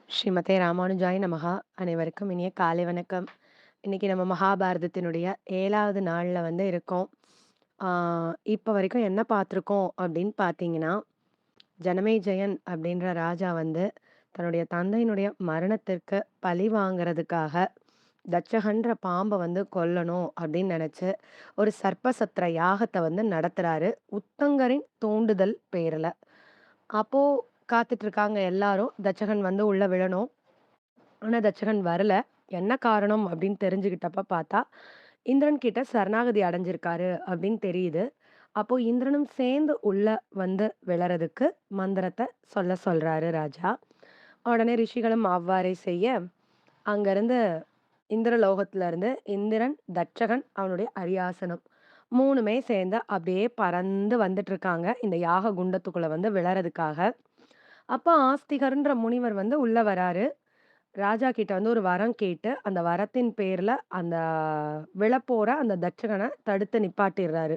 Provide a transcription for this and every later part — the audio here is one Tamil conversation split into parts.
ஸ்ரீமதே ராமானுஜாய நமஹா. அனைவருக்கும் இனிய காலை வணக்கம். இன்னைக்கு நம்ம மகாபாரதத்தினுடைய 7வது நாள்ல இருக்கோம். ஆ இப்ப வரைக்கும் என்ன பார்த்துருக்கோம் அப்படின்னு பார்த்தீங்கன்னா, ஜனமேஜயன் அப்படின்ற ராஜா தன்னுடைய தந்தையினுடைய மரணத்திற்கு பழி வாங்குறதுக்காக தட்சகன்ற பாம்ப கொல்லணும் அப்படின்னு நெனச்சு, ஒரு சர்ப்பசத்ர யாகத்த நடத்துறாரு. உத்தங்கரின் தூண்டுதல் பேருல. அப்போ காத்துட்டு இருக்காங்க எல்லாரும். தட்சகன் உள்ள விழணும். ஆனா தட்சகன் வரல. என்ன காரணம் அப்படின்னு தெரிஞ்சுக்கிட்டப்ப பார்த்தா, இந்திரன் கிட்ட சரணாகதி அடைஞ்சிருக்காரு அப்படின்னு தெரியுது. அப்போ இந்திரனும் சேர்ந்து உள்ள விழறதுக்கு மந்திரத்த சொல்றாரு ராஜா. உடனே ரிஷிகளும் அவ்வாறே செய்ய, அங்கருந்து இந்திரலோகத்துல இருந்து இந்திரன், தட்சகன், அவனுடைய அரியாசனம் 3மே சேர்ந்து அப்படியே பறந்து வந்துட்டு இருக்காங்க. இந்த யாக குண்டத்துக்குள்ள விழறதுக்காக. அப்ப ஆஸ்திகர்ன்ற முனிவர் உள்ள வராரு. ராஜா கிட்ட ஒரு வரம் கேட்டு, அந்த வரத்தின் பேர்ல அந்த விழப்போற அந்த தட்சகன தடுத்து நிப்பாட்டிர்றாரு.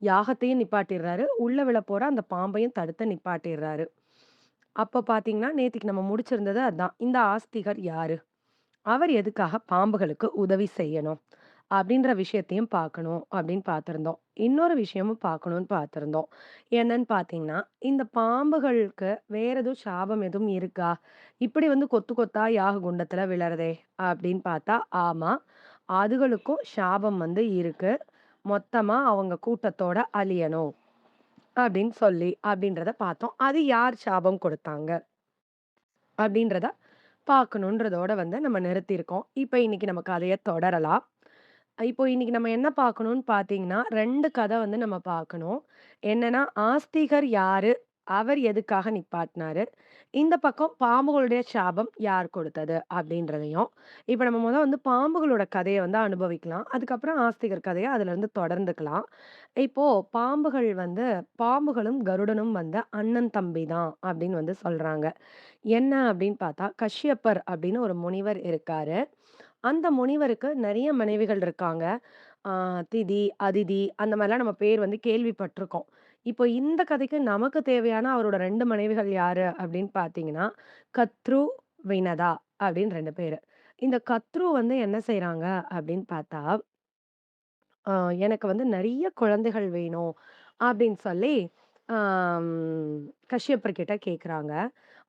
யாகத்தையும் நிப்பாட்டிர்றாரு. உள்ள விழப்போற அந்த பாம்பையும் தடுத்து நிப்பாட்டிர்றாரு. அப்ப பார்த்தீங்கன்னா, நேத்திக்கு நம்ம முடிச்சிருந்தது அதான். இந்த ஆஸ்திகர் யாரு? அவர் எதுக்காக பாம்புகளுக்கு உதவி செய்யணும்? அப்படின்ற விஷயத்தையும் பார்க்கணும் அப்படின்னு பார்த்திருந்தோம். இன்னொரு விஷயமும் பார்க்கணும்னு பார்த்திருந்தோம். என்னன்னு பார்த்தீங்கன்னா, இந்த பாம்புகளுக்கு வேற எதுவும் சாபம் எதுவும் இருக்கா? இப்படி கொத்து கொத்தா யாக குண்டத்துல விழறதே அப்படின்னு பார்த்தா, ஆமா. அதுகளுக்கும் சாபம் இருக்கு. மொத்தமா அவங்க கூட்டத்தோட அழியணும் அப்படின்னு சொல்லி அப்படின்றத பார்த்தோம். அது யார் சாபம் கொடுத்தாங்க? அப்படின்றத பார்க்கணுன்றதோட நம்ம நிறுத்தியிருக்கோம். இப்ப இன்னைக்கு நம்ம கதைய தொடரலாம். இப்போ இன்னைக்கு நம்ம என்ன பார்க்கணும்னு பார்த்தீங்கன்னா, 2 கதை நம்ம பார்க்கணும். என்னன்னா, ஆஸ்திகர் யாரு? அவர் எதுக்காக நிப்பாட்னாரு? இந்த பக்கம் பாம்புகளுடைய சாபம் யார் கொடுத்தது? அப்படின்றதையும், இப்ப நம்ம பாம்புகளோட கதைய அனுபவிக்கலாம். அதுக்கப்புறம் ஆஸ்திகர் கதைய அதுலருந்து தொடர்ந்துக்கலாம். இப்போ பாம்புகள் பாம்புகளும், கருடனும் அண்ணன், தம்பி தான் அப்படின்னு சொல்றாங்க. என்ன அப்படின்னு பார்த்தா, கஷ்யப்பர் அப்படின்னு ஒரு முனிவர் இருக்காரு. அந்த முனிவருக்கு நெறைய மனைவிகள் இருக்காங்க. ஆ திதி, அதிதி அந்த மாரிலாம் நம்ம பேர் கேள்விப்பட்டுருக்கோம். இப்போ இந்த கதைக்கு நமக்கு தேவையான அவரோட 2 மனைவிகள் யாரு அப்படின்னு பார்த்தீங்கன்னா, கத்ரு, வினதா அப்படின்னு 2 பேரு. இந்த கத்ரு என்ன செய்றாங்க அப்படின்னு பார்த்தா, அ எனக்கு நெறைய குழந்தைகள் வேணும் அப்படின்னு சொல்லி, ஆம் கஷ்யப்பர் கிட்ட கேட்குறாங்க.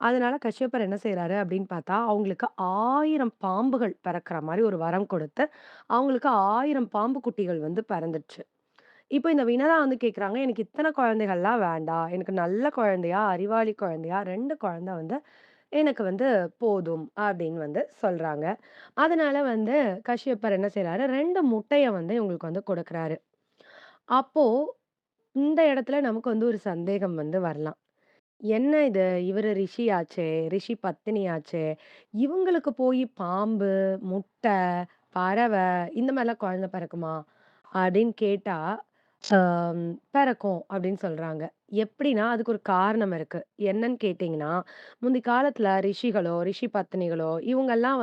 அதனால கஷ்யப்பர் என்ன செய்றாரு அப்படின்னு பார்த்தா, அவங்களுக்கு 1000 பாம்புகள் பிறக்கிற மாரி ஒரு வரம் கொடுத்து, அவங்களுக்கு 1000 பாம்பு குட்டிகள் பிறந்துச்சு. இப்போ இந்த வினதா கேட்குறாங்க, "எனக்கு இத்தன குழந்தைகள்லாம் வேண்டாம். எனக்கு நல்ல குழந்தையா, அறிவாளி குழந்தையா 2 குழந்தை எனக்கு போதும்." அப்படின்னு சொல்றாங்க. அதனால கஷ்யப்பர் என்ன செய்றாரு, 2 முட்டைய இவங்களுக்கு குடுக்குறாரு. அப்போ இந்த இடத்துல நமக்கு ஒரு சந்தேகம் வரலாம். என்ன இது? இவரு ரிஷியாச்சே! ரிஷி பத்தினியாச்சே! இவங்களுக்கு போயி பாம்பு, முட்டை, பறவை இந்த மாரிலாம் குழந்தை பிறக்குமா? அப்படின்னு கேட்டா, அம் பிறக்கும் அப்படின்னு சொல்றாங்க. எப்படின்னா, அதுக்கு ஒரு காரணம் இருக்கு. என்னன்னு கேட்டீங்கன்னா, முந்தி காலத்துல ரிஷிகளோ, ரிஷி பத்தினிகளோ இவங்கலாம்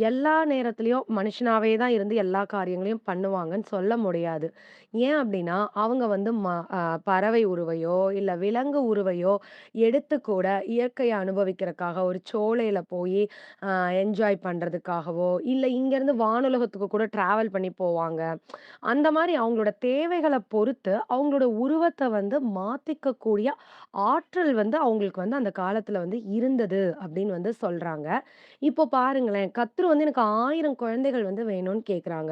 எல்லா நேரத்திலயும் மனுஷனாவே தான் இருந்து எல்லா காரியங்களையும் பண்ணுவாங்கன்னு சொல்ல முடியாது. ஏன் அப்படின்னா, அவங்க ம அ பறவை உருவையோ, இல்ல விலங்கு உருவையோ எடுத்து கூட இயற்கைய அனுபவிக்கிறக்காக ஒரு சோலையில போயி அ என்ஜாய் பண்றதுக்காகவோ, இல்ல இங்கேருந்து வானுலகத்துக்கு கூட டிராவல் பண்ணி போவாங்க. அந்த மாரி அவங்களோட தேவைகள பொறுத்து, அவங்களோட உருவத்த மாத்திக்கக்கூடிய ஆற்றல் அவங்களுக்கு அந்த காலத்துல இருந்தது அப்படின்னு சொல்றாங்க. இப்போ பாருங்களேன், கத்ரு எனக்கு 1000 குழந்தைகள் வேணும்னு கேட்குறாங்க.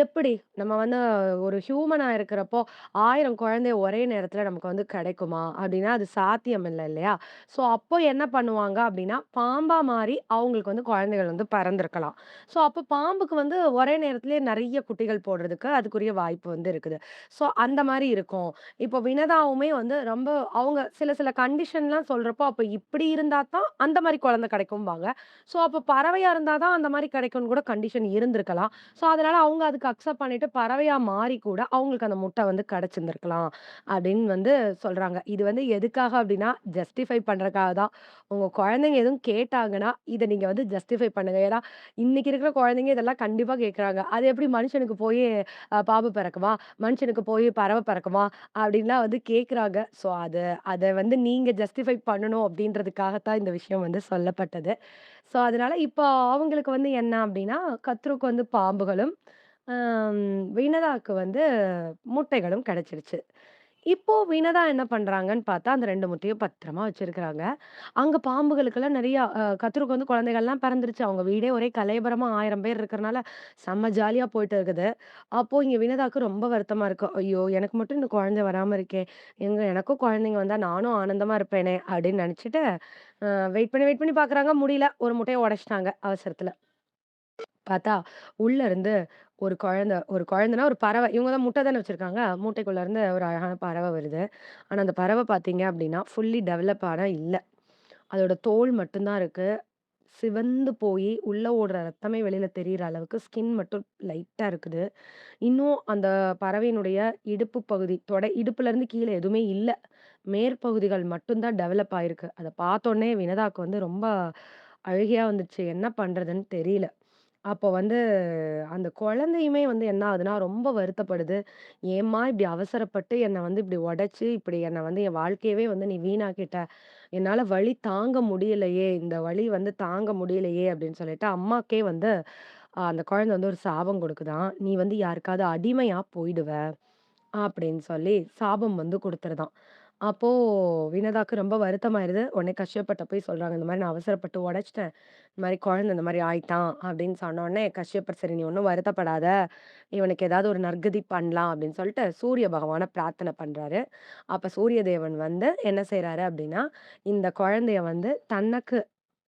எப்படி? நம்ம ஒரு ஹியூமனா இருக்கிறப்போ 1000 குழந்தை ஒரே நேரத்துல நமக்கு கிடைக்குமா? அப்படின்னா அது சாத்தியம் இல்ல இல்லையா? ஸோ அப்போ என்ன பண்ணுவாங்க அப்படின்னா, பாம்பா மாறி அவங்களுக்கு குழந்தைகள் பிறந்திருக்கலாம். ஸோ அப்போ பாம்புக்கு ஒரே நேரத்திலேயே நெறைய குட்டிகள் போடுறதுக்கு அதுக்குரிய வாய்ப்பு இருக்குது. ஸோ அந்த மாரி இருக்கும். இப்போ வினதாவுமே ரொம்ப அவங்க சில சில கண்டிஷன்லாம் சொல்றப்போ, அப்ப இப்படி இருந்தா தான் அந்த மாரி குழந்தை கிடைக்கும்பாங்க. ஸோ அப்ப பறவையா இருந்தா தான் அந்த மாரி கிடைக்கும்னு கூட கண்டிஷன் இருந்திருக்கலாம். ஸோ அதனால அவங்க அதுக்கு அக்செப்ட் பண்ணிட்டு பறவையா மாறி கூட அவங்களுக்கு அந்த முட்டை கிடைச்சிருந்திருக்கலாம். அப்படின்னு சொல்றாங்க. இது எதுக்காக அப்படின்னா, ஜஸ்டிஃபை பண்றதுக்காக தான். உங்க குழந்தைங்க எதுவும் கேட்டாங்கன்னா, இத நீங்க ஜஸ்டிஃபை பண்ணுங்க. ஏன்னா, இன்னைக்கு இருக்கிற குழந்தைங்க இதெல்லாம் கண்டிப்பா கேட்கறாங்க. அது எப்படி மனுஷனுக்கு போயி பாம்பு பிறக்குமா? மனுஷனுக்கு போயி பறவை பிறக்குமா? அப்படின்லாம் கேட்கறாங்க. எதுக்காக? ஸோ அத வந்து நீங்க ஜஸ்டிஃபை பண்ணணும் அப்டின்றதுக்காக தான் இந்த விஷயம் வந்து சொல்லப்பட்டது. ஸோ அதனால இப்போ அவங்களுக்கு வந்து என்ன அப்டின்னா, கத்ருக்கு வந்து பாம்புகளும், அம் வினதாக்கு வந்து முட்டைகளும் கிடைச்சிருச்சு. இப்போ வினதா என்ன பண்றாங்கன்னு பார்த்தா, அந்த 2 முட்டையும் பத்திரமா வச்சிருக்கிறாங்க. அங்க பாம்புகளுக்கெல்லாம் நெறையா கத்தருக்கு வந்து குழந்தைகள்லாம் பிறந்துருச்சு. அவங்க வீடே ஒரே கலயபரமா 1000 பேர் இருக்கிறனால, செம்ம ஜாலியா போயிட்டு இருக்குது. அப்போ இங்க வினதாக்கு ரொம்ப வருத்தமா இருக்கு. "ஐயோ! எனக்கு மட்டும் இன்னும் குழந்தை வராம இருக்கே! எனக்கும் குழந்தைங்க வந்தா நானும் ஆனந்தமா இருப்பேனே!" அப்படின்னு நெனச்சுட்டு, அ வெயிட் பண்ணி பார்க்குறாங்க. முடியல. ஒரு முட்டைய உடைச்சுட்டாங்க அவசரத்துல. பார்த்தா, உள்ள இருந்து ஒரு குழந்தன்னா ஒரு பறவை. இவங்க தான் முட்டை தானே வச்சிருக்காங்க. மூட்டைக்குள்ள இருந்து ஒரு அழகான பறவை வருது. ஆனா, அந்த பறவை பார்த்தீங்க அப்டின்னா, ஃபுல்லி டெவலப் ஆனா இல்ல. அதோட தோல் மட்டும் தான் இருக்கு. சிவந்து போயி, உள்ள ஓடுற ரத்தமே வெளில தெரியிற அளவுக்கு ஸ்கின் மட்டும் லைட்டா இருக்குது. இன்னும் அந்த பறவையினுடைய இடுப்பு பகுதி, இடுப்புலருந்து கீழ எதுவுமே இல்ல. மேற்பகுதிகள் மட்டும் தான் டெவலப் ஆயிருக்கு. அத பார்த்தோனே வினதாக்கு வந்து ரொம்ப அழுகையா வந்துருச்சு. என்ன பண்றதுன்னு தெரியல. அப்போ வந்து அந்த குழந்தையுமே வந்து என்ன ஆகுதுன்னா, ரொம்ப வருத்தப்படுது. "ஏம்மா இப்படி அவசரப்பட்டு என்ன வந்து இப்படி உடைச்சு, இப்படி என்ன வந்து என் வாழ்க்கையவே வந்து நீ வீணாக்கிட்ட. என்னால வலி தாங்க முடியலையே! இந்த வலி வந்து தாங்க முடியலையே!" அப்படின்னு சொல்லிட்டு அம்மாக்கே வந்து அந்த குழந்தை வந்து ஒரு சாபம் குடுக்குதாம். "நீ வந்து யாருக்காவது அடிமையா போயிடுவ." அப்படின்னு சொல்லி சாபம் வந்து குடுத்துருதாம். அப்போ வினதாக்கு ரொம்ப வருத்தமாயிருது. உடனே கஷ்யப்பட்ட போய் சொல்றாங்க. இந்த மாரி நான் அவசரப்பட்டு உடைச்சுட்டேன். இந்த மாரி குழந்தை இந்த மாரி ஆயிட்டான் அப்படின்னு சொன்னோனே, கஷ்யப்பர் சரி நீ ஒண்ணும் வருத்தப்படாத. இவனுக்கு ஏதாவது ஒரு நற்கதி பண்ணலாம் அப்படின்னு சொல்லிட்டு சூரிய பகவான பிரார்த்தனை பண்றாரு. அப்ப சூரிய தேவன் வந்து என்ன செய்றாரு அப்படின்னா, இந்த குழந்தைய வந்து தனக்கு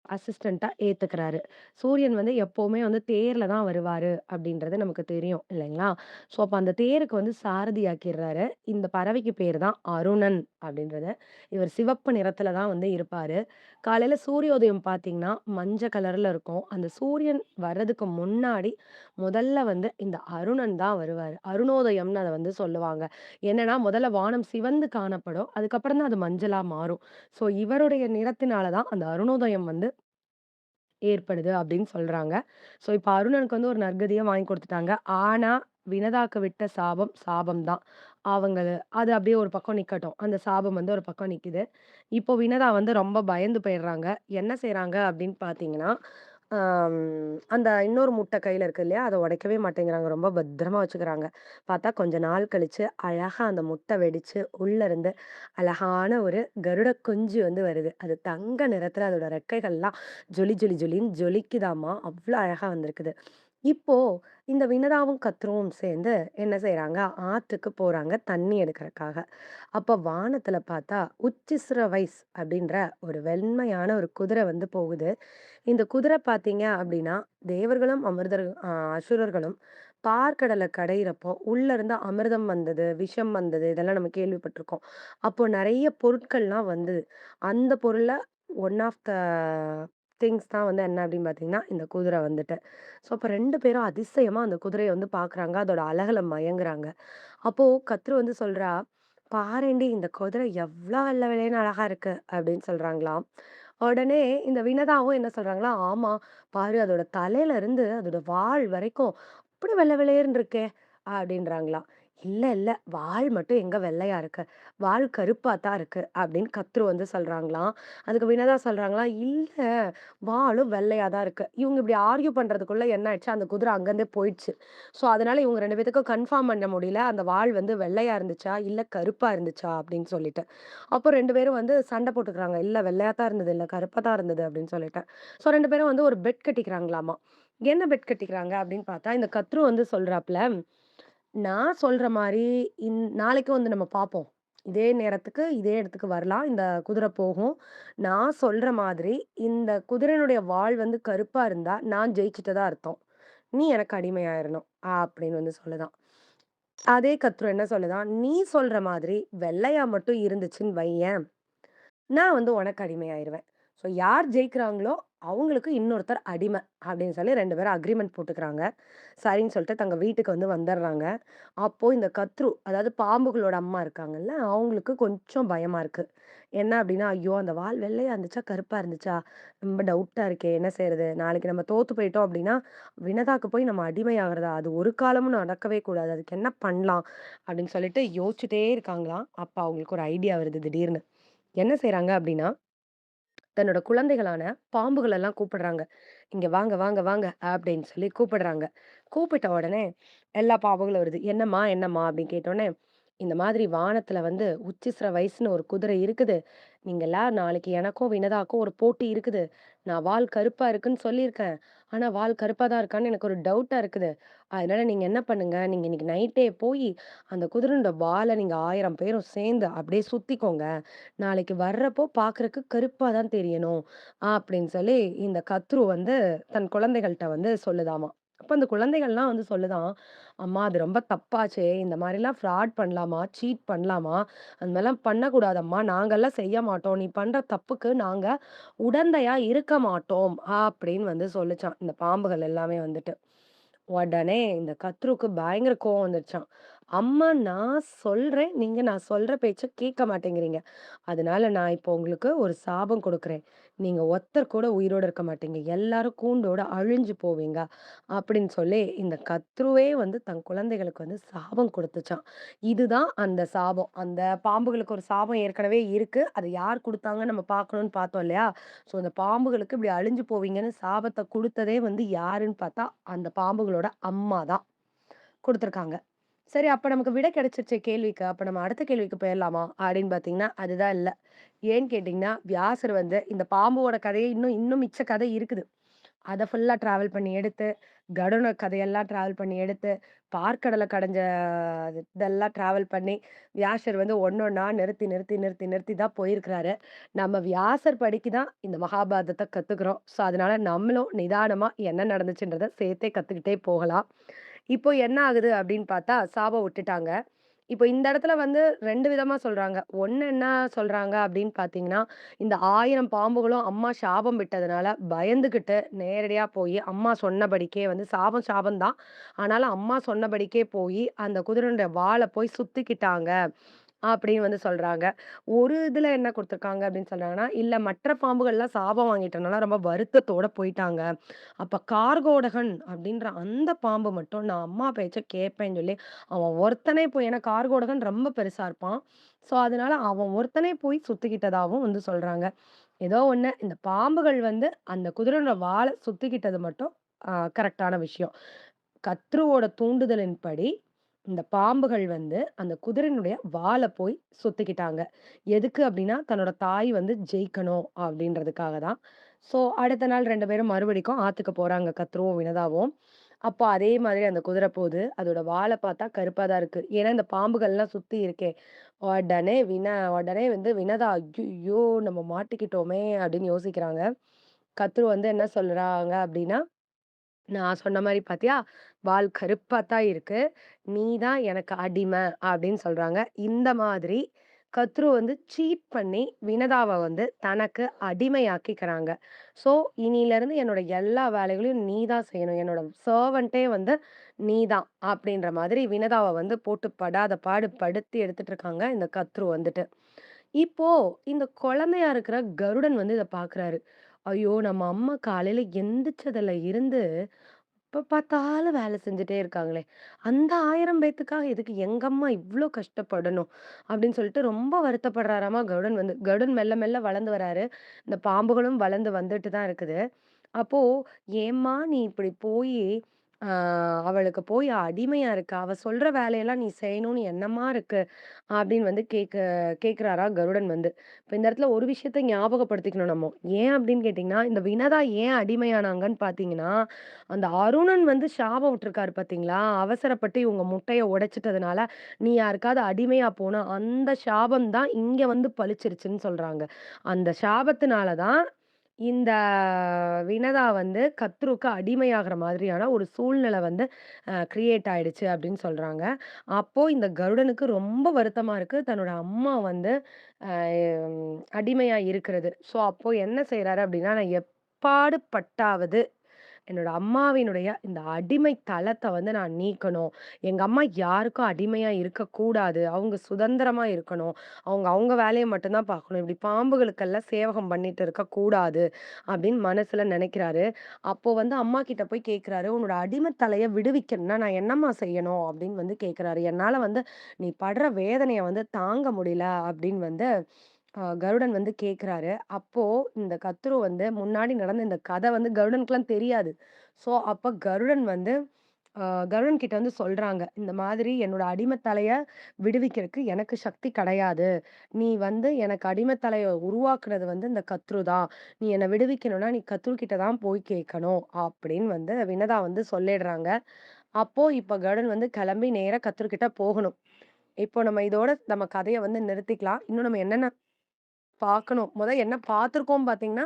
அசிஸ்டன்ட்டா ஏத்துக்கிறாரு. சூரியன் வந்து எப்பவுமே வந்து தேர்ல தான் வருவாரு அப்படின்றது நமக்கு தெரியும் இல்லைங்களா? ஸோ, அப்ப அந்த தேருக்கு வந்து சாரதியாக்கிர்றாரு. இந்த பறவைக்கு பேரு தான் அருணன் அப்படின்றது. இவர் சிவப்பு நிறத்துல தான் வந்து இருப்பாரு. காலையில சூரியோதயம் பார்த்தீங்கன்னா, மஞ்ச கலர்ல இருக்கும். அந்த சூரியன் வர்றதுக்கு முன்னாடி முதல்ல வந்து இந்த அருணன் தான் வருவாரு. அருணோதயம்னு அத வந்து சொல்லுவாங்க. என்னன்னா, முதல்ல வானம் சிவந்து காணப்படும். அதுக்கப்புறம் தான் அது மஞ்சளா மாறும். ஸோ, இவருடைய நிறத்தினால தான் அந்த அருணோதயம் வந்து ஏற்படுது அப்படின்னு சொல்றாங்க. ஸோ, இப்ப அருணனுக்கு வந்து ஒரு நற்கதிய வாங்கி குடுத்துட்டாங்க. ஆனா, வினதாக்கு விட்ட சாபம், சாபம் தான். அவங்க அது அப்படியே ஒரு பக்கம் நிக்கட்டும். அந்த சாபம் வந்து ஒரு பக்கம் நிக்குது. இப்போ வினதா வந்து ரொம்ப பயந்து போயிடுறாங்க. என்ன செய்றாங்க அப்படின்னு பார்த்தீங்கன்னா, அந்த இன்னொரு முட்டை கையில இருக்கு இல்லையா? அத உடைக்கவே மாட்டேங்கிறாங்க. ரொம்ப பத்திரமா வச்சுக்கிறாங்க. பார்த்தா கொஞ்ச நாள் கழிச்சு அழகா அந்த முட்டை வெடிச்சு, உள்ள இருந்து அழகான ஒரு கருட குஞ்சு வந்து வருது. அது தங்க நிறத்துல அதோட ரெக்கைகள்லாம் ஜொலின்னு ஜொலிக்குதாம்மா! அவ்ளோ அழகா வந்திருக்குது. இப்போ இந்த வினதாவும், கத்ருவும் சேர்ந்து என்ன செய்றாங்க, ஆத்துக்கு போறாங்க தண்ணி எடுக்கறக்காக. அப்ப வானத்துல பார்த்தா, உச்சிஸ்ர வைஸ் அப்படின்ற ஒரு வெண்மையான ஒரு குதிரை வந்து போகுது. இந்த குதிரை பார்த்தீங்க அப்படின்னா, தேவர்களும், அசுரர்களும் பாற்கடல கடையிறப்போ, உள்ள இருந்து அமிர்தம் வந்தது, விஷம் வந்தது இதெல்லாம் நம்ம கேள்விப்பட்டுருக்கோம். அப்போ நெறைய பொருட்கள்லாம் வந்தது. அந்த பொருள்ல ஒன் ஆஃப் த திங்ஸ் தான் வந்து என்ன அப்படின்னு பார்த்தீங்கன்னா, இந்த குதிரை வந்துட்டு. ஸோ, அப்ப 2 பேரும் அதிசயமா அந்த குதிரைய வந்து பார்க்குறாங்க. அதோட அழகுல மயங்குறாங்க. அப்போ கத்ரு வந்து சொல்றா, "பாரேன்டி இந்த குதிரை எவ்ளோ வெள்ள வெளேன்னு அழகா இருக்கு" அப்படின்னு சொல்றாங்களாம். உடனே இந்த வினதாவும் என்ன சொல்றாங்களா, "ஆமா, பாரு அதோட தலையில இருந்து அதோட வால் வரைக்கும் அப்படி வெள்ள வெளேர்ன்னு இருக்கே" அப்படின்றாங்களாம். இல்ல, வால் மட்டும் எங்க வெள்ளையா இருக்கு. வால் கருப்பா தான் இருக்கு" அப்படின்னு கத்ரு வந்து சொல்றாங்களாம். அதுக்கு வினதா சொல்றாங்களாம், "இல்ல வாலும் வெள்ளையா தான் இருக்கு." இவங்க இப்படி ஆர்க்யூ பண்றதுக்குள்ள என்ன ஆயிடுச்சு, அந்த குதிரை அங்கருந்தே போயிடுச்சு. ஸோ, அதனால இவங்க 2 பேத்துக்கும் கன்ஃபார்ம் பண்ண முடியல. அந்த வால் வந்து வெள்ளையா இருந்துச்சா, இல்ல கருப்பா இருந்துச்சா அப்படின்னு சொல்லிட்டு. அப்போ 2 பேரும் வந்து சண்டை போட்டுக்கிறாங்க. "இல்ல வெள்ளையா தான் இருந்தது. இல்ல கருப்பா தான் இருந்தது" அப்படின்னு சொல்லிட்டு. ஸோ 2 பேரும் வந்து ஒரு பெட் கட்டிக்கிறாங்களாமா. என்ன பெட் கட்டிக்கிறாங்க அப்படின்னு பார்த்தா, இந்த கத்ரு வந்து சொல்றாப்ல, "நான் சொல்ற மாரி நாளைக்கு வந்து நம்ம பார்ப்போம். இதே நேரத்துக்கு, இதே இடத்துக்கு வரலாம். இந்த குதிரை போகும். நான் சொல்ற மாதிரி இந்த குதிரையினுடைய வால் வந்து கருப்பா இருந்தா, நான் ஜெயிச்சுட்டதா அர்த்தம். நீ எனக்கு அடிமையாயிரணும்." அப்படின்னு வந்து சொல்லுதாம். அதே கத்ரு என்ன சொல்லுதாம், "நீ சொல்ற மாதிரி வெள்ளையா மட்டும் இருந்துச்சுன்னு வையேன், நான் வந்து உனக்கு அடிமையாயிருவேன். ஸோ யார் ஜெயிக்கிறாங்களோ, அவங்களுக்கு இன்னொருத்தர் அடிமை அப்படின்னு சொல்லி 2 பேரும் அக்ரீமெண்ட் போட்டுக்கிறாங்க. சரின்னு சொல்லிட்டு தங்க வீட்டுக்கு வந்து வந்துர்றாங்க. அப்போ இந்த கத்ரு, அதாவது பாம்புகளோட அம்மா இருக்காங்கல்ல, அவங்களுக்கு கொஞ்சம் பயமா இருக்கு. என்ன அப்படின்னா, ஐயோ! அந்த வால் வெள்ளையா இருந்துச்சா? கருப்பா இருந்துச்சா? ரொம்ப டவுட்டா இருக்கே! என்ன செய்றது? நாளைக்கு நம்ம தோத்து போயிட்டோம் அப்படின்னா, வினதாக்கு போய் நம்ம அடிமையாகுறதா? அது ஒரு காலமும் நடக்கவே கூடாது. அதுக்கு என்ன பண்ணலாம்? அப்படின்னு சொல்லிட்டு யோசிச்சுட்டே இருக்காங்களாம். அப்ப அவங்களுக்கு ஒரு ஐடியா வருது திடீர்னு. என்ன செய்றாங்க அப்படின்னா, தன்னோட குழந்தைகளான பாம்புகளெல்லாம் கூப்பிடுறாங்க. "இங்க வாங்க, வாங்க, வாங்க" அப்படின்னு சொல்லி கூப்பிடுறாங்க. கூப்பிட்ட உடனே எல்லா பாம்புகளும் வருது. "என்னம்மா, என்னம்மா?" அப்படின்னு கேட்டோனே, "இந்த மாதிரி வானத்துல வந்து உச்சிஸ்ர வயசுன்னு ஒரு குதிரை இருக்குது. நீங்கலாம் நாளைக்கு எனக்கும் வினதாக்கும் ஒரு போட்டி இருக்குது. நான் வால் கருப்பா இருக்குன்னு சொல்லியிருக்கேன். ஆனா வால் கருப்பா தான் இருக்கான்னு எனக்கு ஒரு டவுட்டா இருக்குது. அதனால நீங்க என்ன பண்ணுங்க, நீங்க இன்னைக்கு நைட்டே போயி அந்த குதிரையோட வால நீங்க 1000 பேரும் சேர்ந்து அப்படியே சுத்திக்கோங்க. நாளைக்கு வர்றப்போ பார்க்கறக்கு கருப்பா தான் தெரியணும்." அப்படின்னு சொல்லி இந்த கத்ரு வந்து தன் குழந்தைகள்ட்ட வந்து சொல்லுதாமா. அப்ப அந்த குழந்தைகள்லாம் வந்து சொல்லுதாம், "அம்மா அது ரொம்ப தப்பாச்சே! இந்த மாரிலாம் ஃப்ராட் பண்ணலாமா? சீட் பண்ணலாமா? அந்த மாரிலாம் பண்ணக்கூடாதம்மா. நாங்கலாம் செய்ய மாட்டோம். நீ பண்ற தப்புக்கு நாங்க உடந்தையா இருக்க மாட்டோம்." அப்படின்னு வந்து சொல்லுச்சாம், இந்த பாம்புகள் எல்லாமே வந்துட்டு. உடனே இந்த கத்ருக்கு பயங்கர கோவம் வந்துருச்சாம். "அம்மா நான் சொல்றேன். நீங்க நான் சொல்ற பேச்ச கேட்க மாட்டேங்கிறீங்க. அதனால நான் இப்போ உங்களுக்கு ஒரு சாபம் குடுக்குறேன். நீங்க ஒருத்தர் கூட உயிரோட இருக்க மாட்டீங்க. எல்லாரும் கூண்டோட அழிஞ்சு போவீங்க." அப்படின்னு சொல்லி இந்த கத்ருவே வந்து தன் குழந்தைகளுக்கு வந்து சாபம் குடுத்துச்சாம். இதுதான் அந்த சாபம். அந்த பாம்புகளுக்கு ஒரு சாபம் ஏற்கனவே இருக்கு. அது யார் குடுத்தாங்கன்னு நம்ம பார்க்கணும்னு பார்த்தோம் இல்லையா? ஸோ அந்த பாம்புகளுக்கு இப்படி அழிஞ்சு போவீங்கன்னு சாபத்த குடுத்ததே வந்து யாருன்னு பார்த்தா, அந்த பாம்புகளோட அம்மா தான் குடுத்துருக்காங்க. சரி, அப்ப நமக்கு விடை கிடைச்சிருச்சே கேள்விக்கு. அப்ப நம்ம அடுத்த கேள்விக்கு போயிரலாமா? அப்படின்னு பார்த்தீங்கன்னா, அதுதான் இல்ல. ஏன்னு கேட்டீங்கன்னா, வியாசர் வந்து இந்த பாம்போட கதையே இன்னும் இன்னும் மிச்ச கதை இருக்குது. அத ஃபுல்லா டிராவல் பண்ணி எடுத்து, கருட கதையெல்லாம் டிராவல் பண்ணி எடுத்து, பாற்கடல கடைஞ்ச இதெல்லாம் டிராவல் பண்ணி, வியாசர் வந்து ஒண்ணொண்ணா நிறுத்தி, நிறுத்தி, நிறுத்தி, நிறுத்தி தான் போயிருக்கிறாரு. நம்ம வியாசர் படிக்கு தான் இந்த மகாபாரதத்த கத்துக்கிறோம். ஸோ, அதனால நம்மளும் நிதானமா என்ன நடந்துச்சுன்றத சேர்த்தே கத்துக்கிட்டே போகலாம். இப்போ என்ன ஆகுது அப்படின்னு பார்த்தா, சாபம் விட்டுட்டாங்க. இப்போ இந்த இடத்துல வந்து 2 விதமா சொல்றாங்க. ஒண்ணு என்ன சொல்றாங்க அப்படின்னு பார்த்தீங்கன்னா, இந்த 1000 பாம்புகளும் அம்மா சாபம் விட்டதுனால பயந்துகிட்டு நேரடியா போயி அம்மா சொன்னபடிக்கே வந்து சாபம் சாபம் தான். ஆனாலும் அம்மா சொன்னபடிக்கே போயி அந்த குதிரையோட வால போய் சுத்திக்கிட்டாங்க. அப்படின்னு வந்து சொல்றாங்க. ஒரு இதுல என்ன குடுத்துருக்காங்க அப்படின்னு சொல்றாங்கன்னா, இல்ல மற்ற பாம்புகள்லாம் சாபம் வாங்கிட்டனால ரொம்ப வருத்தத்தோட போயிட்டாங்க. அப்ப கார்கோடகன் அப்படின்ற அந்த பாம்பு மட்டும் நான் அம்மா பேச்ச கேட்பேன்னு சொல்லி, அவன் ஒருத்தனே போய் ஏன்னா கார்கோடகன் ரொம்ப பெருசா இருப்பான். ஸோ, அதனால அவன் ஒருத்தனே போய் சுத்திக்கிட்டதாவும் வந்து சொல்றாங்க. ஏதோ ஒண்ணு இந்த பாம்புகள் வந்து அந்த குதிரையோட வால சுத்திக்கிட்டது மட்டும் கரெக்ட்டான விஷயம். கத்ருவோட தூண்டுதலின்படி, இந்த பாம்புகள் வந்து அந்த குதிரையினுடைய வால போய் சுத்திக்கிட்டாங்க. எதுக்கு அப்டின்னா, தன்னோட தாய் வந்து ஜெயிக்கணும் அப்டின்றதுக்காக தான். ஸோ, அடுத்த நாள் 2 பேரும் மறுபடிக்கும் ஆத்துக்கு போறாங்க கத்ருவும், வினதாவும். அப்போ அதே மாதிரி அந்த குதிரை போது. அதோட வால பார்த்தா கருப்பா தான் இருக்கு. ஏன்னா, இந்த பாம்புகள்லாம் சுத்தி இருக்கே. உடனே வந்து வினதா, "ஐய்யய்யோ! நம்ம மாட்டிக்கிட்டோமே!" அப்டின்னு யோசிக்கிறாங்க. கத்ரு வந்து என்ன சொல்றாங்க அப்டின்னா, நான் சொன்ன மாரி பாத்தியா, வால் கருப்பா தான் இருக்கு. நீ தான் எனக்கு அடிமை அப்படின்னு சொல்றாங்க. இந்த மாதிரி கத்ரு வந்து சீட் பண்ணி வினதாவ வந்து தனக்கு அடிமையாக்கிக்கிறாங்க. ஸோ, இனியிலருந்து என்னோட எல்லா வேலைகளையும் நீ தான் செய்யணும். என்னோட சர்வன்ட்டே வந்து நீ தான் அப்படின்ற மாதிரி வினதாவ வந்து போட்டு படாத பாடு படுத்தி எடுத்துட்டு இருக்காங்க இந்த கத்ரு வந்துட்டு. இப்போ இந்த குழந்தையா இருக்கிற கருடன் வந்து இத பார்க்குறாரு. ஐயோ! நம்ம அம்மா காலையில எந்திரிச்சதுல இருந்து எப்ப பார்த்தாலும் வேலை செஞ்சுட்டே இருக்காங்களே! அந்த 1000 பேத்துக்காக எதுக்கு எங்க அம்மா இவ்ளோ கஷ்டப்படணும்? அப்படின்னு சொல்லிட்டு ரொம்ப வருத்தப்படுறாராமா கருடன் வந்து. கருடன் மெல்ல மெல்ல வளர்ந்து வராரு. இந்த பாம்புகளும் வளர்ந்து வந்துட்டு தான் இருக்குது. அப்போ, "ஏம்மா நீ இப்படி போயி, ஆ அவளுக்கு போய் அடிமையா இருக்க. அவ சொல்ற வேலையெல்லாம் நீ செய்யணும்னு என்னம்மா இருக்கு?" அப்படின்னு வந்து கேட்கிறாராம் கருடன் வந்து. இப்ப இந்த இடத்துல ஒரு விஷயத்த ஞாபகப்படுத்திக்கணும் நம்ம. ஏன் அப்படின்னு கேட்டீங்கன்னா, இந்த வினதா ஏன் அடிமையானாங்கன்னு பார்த்தீங்கன்னா, அந்த அருணன் வந்து சாபம் விட்டுருக்காரு பார்த்தீங்களா? அவசரப்பட்டு இவங்க முட்டைய உடைச்சுட்டதுனால, நீ யாருக்காவது அடிமையா போனா, அந்த சாபம் தான் இங்க வந்து பலிச்சிருச்சுன்னு சொல்றாங்க. அந்த சாபத்தினால தான் இந்த வினதா வந்து கத்ருக்கு அடிமையாகுற மாதிரியான ஒரு சூழ்நிலை வந்து கிரியேட் ஆயிடுச்சு அப்படின்னு சொல்றாங்க. அப்போ இந்த கருடனுக்கு ரொம்ப வருத்தமா இருக்கு. தன்னோட அம்மா வந்து அ அடிமையா இருக்கிறது. ஸோ அப்போ என்ன செய்றாரு அப்படின்னா, நான் எப்பாடு பட்டாவது என்னோட அம்மாவினுடைய இந்த அடிமை தளத்த வந்து நான் நீக்கணும். எங்க அம்மா யாருக்கும் அடிமையா இருக்கக்கூடாது. அவங்க சுதந்திரமா இருக்கணும். அவங்க அவங்க வேலைய மட்டும் தான் பார்க்கணும். இப்படி பாம்புகளுக்கெல்லாம் சேவகம் பண்ணிட்டு இருக்கக்கூடாது அப்படின்னு மனசுல நெனைக்கிறாரு. அப்போ வந்து அம்மா கிட்ட போய் கேட்கிறாரு, "உன்னோட அடிமை தலைய விடுவிக்கணும்னா நான் என்னம்மா செய்யணும்?" அப்படின்னு வந்து கேட்கிறாரு. "என்னால வந்து நீ படுற வேதனைய வந்து தாங்க முடியல" அப்படின்னு வந்து கருடன் வந்து கேட்கிறாரு. அப்போ இந்த கத்துரு வந்து முன்னாடி நடந்த இந்த கத வந்து கருடனுக்குலாம் தெரியாது. ஸோ, அப்ப கருடன் வந்து அ கருடன் கிட்ட வந்து சொல்றாங்க. இந்த மாதிரி என்னோட அடிமை தலைய விடுவிக்கிறதுக்கு எனக்கு சக்தி கிடையாது. நீ வந்து எனக்கு அடிமை தலைய உருவாக்குனது வந்து இந்த கத்ரு தான். நீ என்ன விடுவிக்கணும்னா, நீ கத்ரு கிட்ட தான் போய் கேட்கணும். அப்படின்னு வந்து வினதா வந்து சொல்லிடுறாங்க. அப்போ இப்ப கருடன் வந்து கிளம்பி நேரா கத்ரு கிட்ட போகணும். இப்போ நம்ம இதோட நம்ம கதைய வந்து நிறுத்திக்கலாம். இன்னும் நம்ம என்னென்ன பார்க்கணும். என்ன பார்த்துருக்கோம் பார்த்தீங்கன்னா,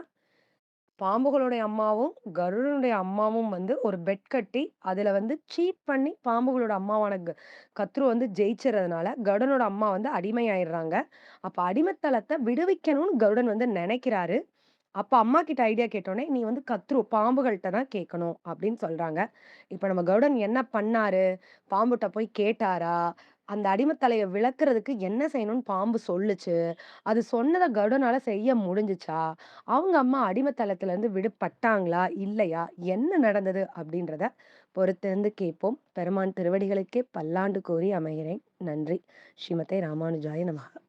பாம்புகளுடைய அம்மாவும், கருடனுடைய அம்மாவும் வந்து ஒரு பெட் கட்டி, அதுல வந்து சீட் பண்ணி பாம்புகளோட அம்மாவான கத்ரு வந்து ஜெயிச்சறதுனால, கருடனோட அம்மா வந்து அடிமையாயிடுறாங்க. அப்ப அடிமைத்தனத்த விடுவிக்கணும்னு கருடன் வந்து நெனைக்கிறாரு. அப்ப அம்மா கிட்ட ஐடியா கேட்டோனே, "நீ வந்து பாம்புகள்ட்ட தான் கேட்கணும்" அப்படின்னு சொல்றாங்க. இப்ப நம்ம கருடன் என்ன பண்ணாரு? பாம்புட்ட போய் கேட்டாரா? அந்த அடிமைத்தலைய விலக்குறதுக்கு என்ன செய்யணும்னு பாம்பு சொல்லுச்சு. அது சொன்னத கருடனால செய்ய முடிஞ்சுச்சா? அவங்க அம்மா அடிமைத்தனத்துலருந்து விடுபட்டாங்களா? இல்லையா? என்ன நடந்தது? அப்படின்றத பொறுத்திருந்து கேட்போம். பெருமான் திருவடிகளுக்கே பல்லாண்டு கூறி அமைகிறேன். நன்றி. ஸ்ரீமதே ராமானுஜாய நமஹ.